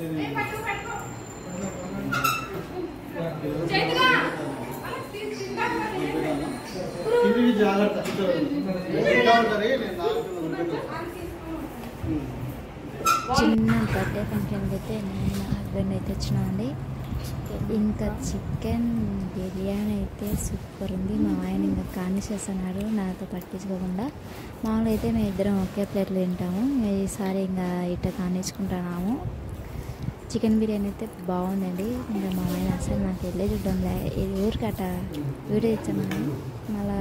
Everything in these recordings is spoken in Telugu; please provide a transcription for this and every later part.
చిన్న బర్త్డే ఫంక్షన్కి అయితే నేను నా హస్బెండ్ అయితే వచ్చినామండి. ఇంకా చికెన్ బిర్యానీ అయితే సూపర్ ఉంది. మా ఆయన ఇంకా గార్నిష్ చేస్తున్నాడు నాతో పట్టించుకోకుండా. మామూలుగా అయితే మేము ఇద్దరం ఒకే ప్లేట్లో తింటాము, ఈసారి ఇంకా ఇట్ట కానిచ్చుకుంటున్నాము. చికెన్ బిర్యానీ అయితే బాగుందండి. ఇంకా మా ఆయన అసలు నాకు వెళ్ళే చూడడంలే, ఇది ఊరికట వీడియో ఇచ్చాను, మళ్ళా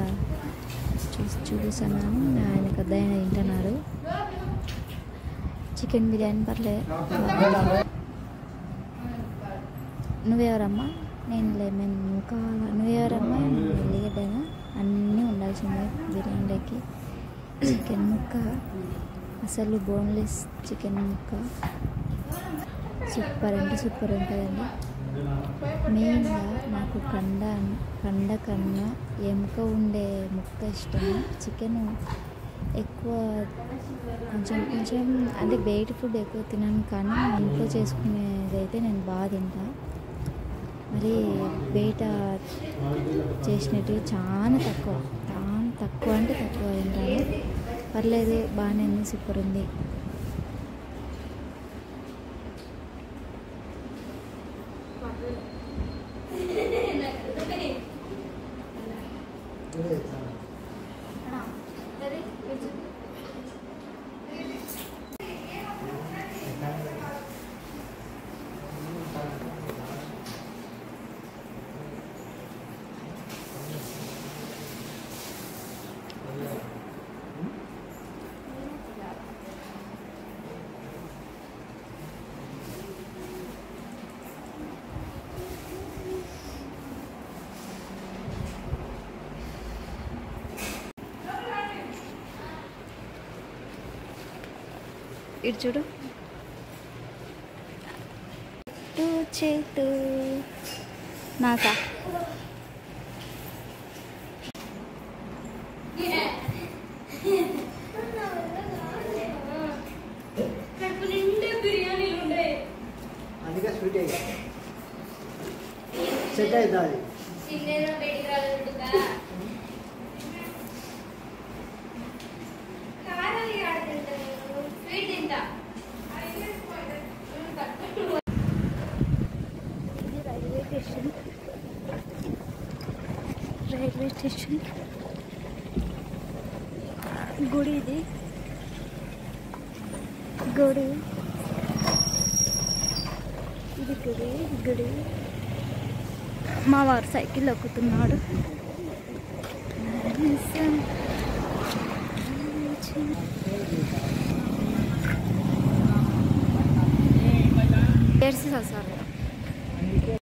చూపిస్తున్నాను. ఆయన పెద్ద ఆయన తింటున్నాడు. చికెన్ బిర్యానీ పర్లేదు. నువ్వెవరమ్మా? నేను లెమన్. నువ్వు కావాలా? నువ్వెవరమ్మా? నేను ఎల్లిగడ్డనా? అన్నీ ఉండాల్సిందే బిర్యానీలోకి. చికెన్ ముక్క అసలు బోన్లెస్ చికెన్ ముక్క సూపర్ అంటే సూపర్ ఉంటుందండి. మెయిన్గా నాకు కండ కన్నా ఎముక ఉండే ముక్క ఇష్టము. చికెన్ ఎక్కువ కొంచెం అంటే బయట ఫుడ్ ఎక్కువ తినను, కానీ ఇంట్లో చేసుకునేది అయితే నేను బాగా తింటా. మరి బయట చేసినవి చాలా తక్కువ అంటే తక్కువ తింటాను. పర్లేదు, బాగానే ఉంది, సూపర్ ఉంది. ఇటు చూడు, చేతు నాకా అందుకే స్వీట్ సెట్ అవుతుంది. రైల్వే స్టేషన్ గుడి, ఇది గుడి, గుడి. మా వారు సైకిల్ ఎక్కుతున్నాడు. సార్